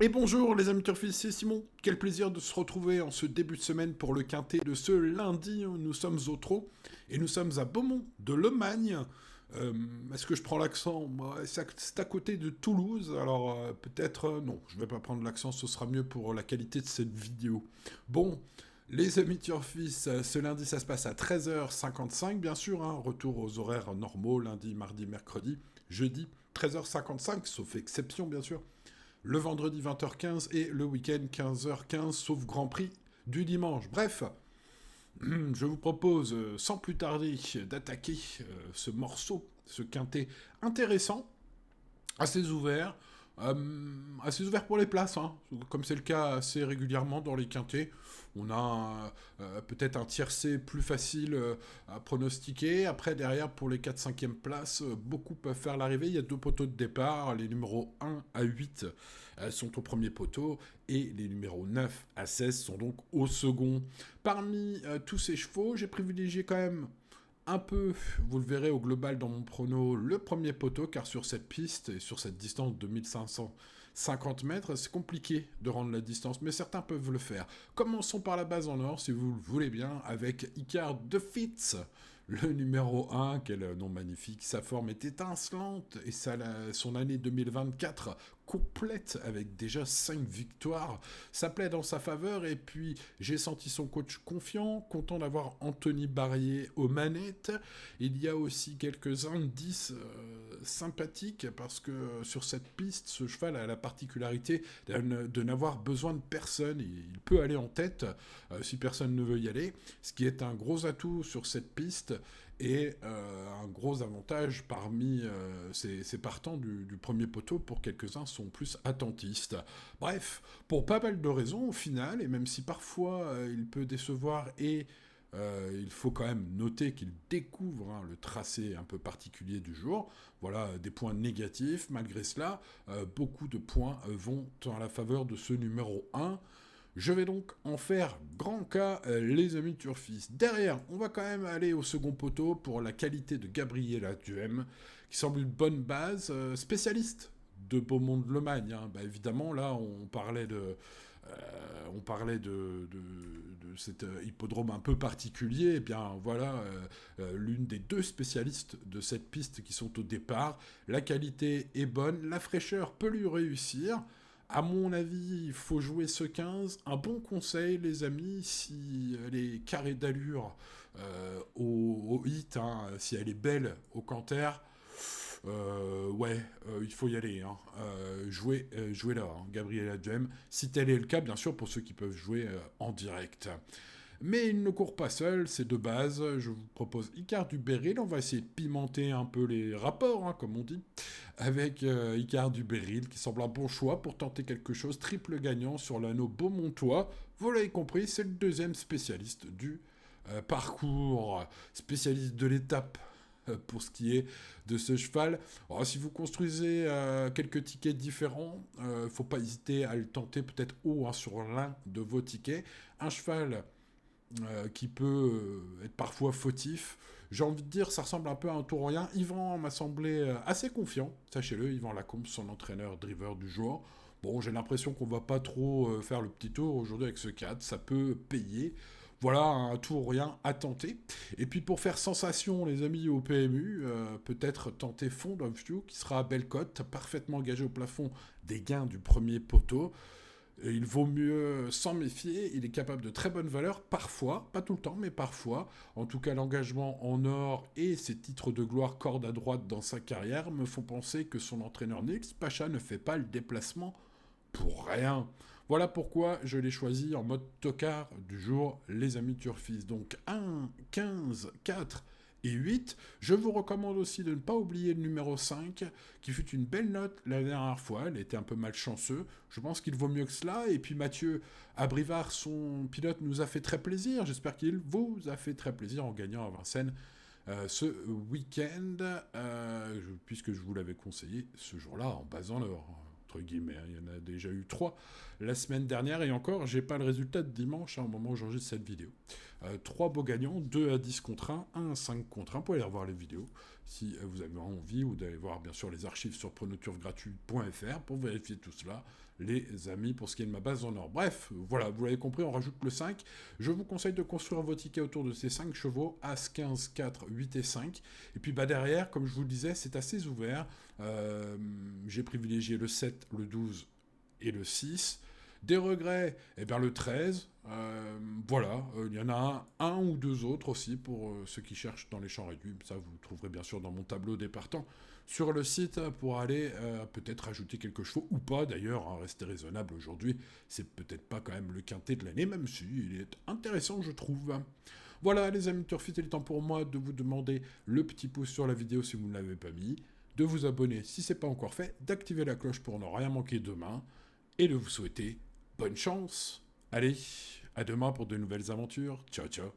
Et bonjour les amis turfistes, c'est Simon. Quel plaisir de se retrouver en ce début de semaine pour le quintet de ce lundi. Nous sommes au trot et nous sommes à Beaumont de Lomagne. Euh, Est-ce que je prends l'accent? C'est à côté de Toulouse, alors peut-être non, je vais pas prendre l'accent, ce sera mieux pour la qualité de cette vidéo. Bon, les amis turfistes, ce lundi ça se passe à 13h55 bien sûr, hein, retour aux horaires normaux, lundi, mardi, mercredi, jeudi 13h55, sauf exception bien sûr. Le vendredi 20h15 et le week-end 15h15, sauf Grand Prix du dimanche. Bref, je vous propose, sans plus tarder, d'attaquer ce morceau, ce quintet intéressant, assez ouvert pour les places, hein, comme c'est le cas assez régulièrement dans les quintés. On a peut-être un tiercé plus facile à pronostiquer. Après, derrière, pour les 4-5e places, beaucoup peuvent faire l'arrivée. Il y a deux poteaux de départ. Les numéros 1 à 8 sont au premier poteau et les numéros 9 à 16 sont donc au second. Parmi tous ces chevaux, j'ai privilégié quand même un peu, vous le verrez au global dans mon prono, le premier poteau, car sur cette piste et sur cette distance de 1550 mètres, c'est compliqué de rendre la distance, mais certains peuvent le faire. Commençons par la base en or, si vous le voulez bien, avec Icar de Fitz, le numéro 1, quel nom magnifique, sa forme est étincelante, et son année 2024 complète avec déjà 5 victoires, ça plaide en sa faveur, et puis j'ai senti son coach confiant, content d'avoir Anthony Barrier aux manettes. Il y a aussi quelques indices sympathiques parce que sur cette piste, ce cheval a la particularité de n'avoir besoin de personne. Il peut aller en tête si personne ne veut y aller, ce qui est un gros atout sur cette piste et un gros avantage parmi ces partants du premier poteau. Pour quelques-uns sont plus attentistes. Bref, pour pas mal de raisons au final, et même si parfois il peut décevoir et il faut quand même noter qu'il découvre le tracé un peu particulier du jour. Voilà des points négatifs. Malgré cela, beaucoup de points vont en la faveur de ce numéro 1. Je vais donc en faire grand cas, les amis turfistes. Derrière, on va quand même aller au second poteau pour la qualité de Gabriela Duhem, qui semble une bonne base, spécialiste de Beaumont de Lomagne. Hein. Bah, évidemment, là, on parlait de cet hippodrome un peu particulier. Eh bien, voilà, l'une des deux spécialistes de cette piste qui sont au départ. La qualité est bonne, la fraîcheur peut lui réussir. À mon avis, il faut jouer ce 15. Un bon conseil, les amis, si elle est carrée d'allure au hit, hein, si elle est belle au canter, il faut y aller. Hein. Jouer là, hein, Gabriela Duhem. Si tel est le cas, bien sûr, pour ceux qui peuvent jouer en direct. Mais il ne court pas seul, c'est de base. Je vous propose Icar du Beryl. On va essayer de pimenter un peu les rapports, hein, comme on dit, avec Icar du Beryl, qui semble un bon choix pour tenter quelque chose. Triple gagnant sur l'anneau Beaumontois. Vous l'avez compris, c'est le deuxième spécialiste du parcours, spécialiste de l'étape pour ce qui est de ce cheval. Alors, si vous construisez quelques tickets différents, faut pas hésiter à le tenter peut-être haut, hein, sur l'un de vos tickets. Un cheval qui peut être parfois fautif. J'ai envie de dire, ça ressemble un peu à un Tourroyen. Yvan m'a semblé assez confiant, sachez-le, Yvan Lacombe, son entraîneur driver du jour. Bon, j'ai l'impression qu'on va pas trop faire le petit tour aujourd'hui avec ce 4, ça peut payer. Voilà un Tourroyen à tenter. Et puis pour faire sensation, les amis au PMU, peut-être tenter Fond of View, qui sera à belle cote, parfaitement engagé au plafond des gains du premier poteau. Il vaut mieux s'en méfier, il est capable de très bonnes valeurs, parfois, pas tout le temps, mais parfois. En tout cas, l'engagement en or et ses titres de gloire corde à droite dans sa carrière me font penser que son entraîneur Nils Pacha ne fait pas le déplacement pour rien. Voilà pourquoi je l'ai choisi en mode tocard du jour, les amis turfistes. Donc 1, 15, 4 et 8. Je vous recommande aussi de ne pas oublier le numéro 5, qui fut une belle note la dernière fois. Elle était un peu malchanceux. Je pense qu'il vaut mieux que cela. Et puis Mathieu Abrivard, son pilote, nous a fait très plaisir. J'espère qu'il vous a fait très plaisir en gagnant à Vincennes ce week-end, puisque je vous l'avais conseillé ce jour-là en bas en or. Entre guillemets, il y en a déjà eu 3 la semaine dernière, et encore, j'ai pas le résultat de dimanche, hein, au moment où j'enregistre cette vidéo. 3 beaux gagnants, 2 à 10 contre 1 à 5 contre 1. Vous pouvez aller revoir les vidéos si vous avez envie, ou d'aller voir bien sûr les archives sur pronoturfgratuit.fr pour vérifier tout cela. les amis, pour ce qui est de ma base en or. Bref, voilà, vous l'avez compris, on rajoute le 5. Je vous conseille de construire vos tickets autour de ces 5 chevaux, As, 15, 4, 8 et 5. Et puis derrière, comme je vous le disais, c'est assez ouvert. J'ai privilégié le 7, le 12 et le 6. Des regrets, eh bien le 13. Voilà, il y en a un ou deux autres aussi pour ceux qui cherchent dans les champs réduits. Ça, vous trouverez bien sûr dans mon tableau des partants sur le site pour aller peut-être ajouter quelques chevaux ou pas d'ailleurs, hein, rester raisonnable aujourd'hui. C'est peut-être pas quand même le quintet de l'année, même si il est intéressant, je trouve. Voilà, les amis Turfit, il est temps pour moi de vous demander le petit pouce sur la vidéo si vous ne l'avez pas mis, de vous abonner si ce n'est pas encore fait, d'activer la cloche pour ne rien manquer demain, et de vous souhaiter bonne chance. Allez, à demain pour de nouvelles aventures. Ciao, ciao.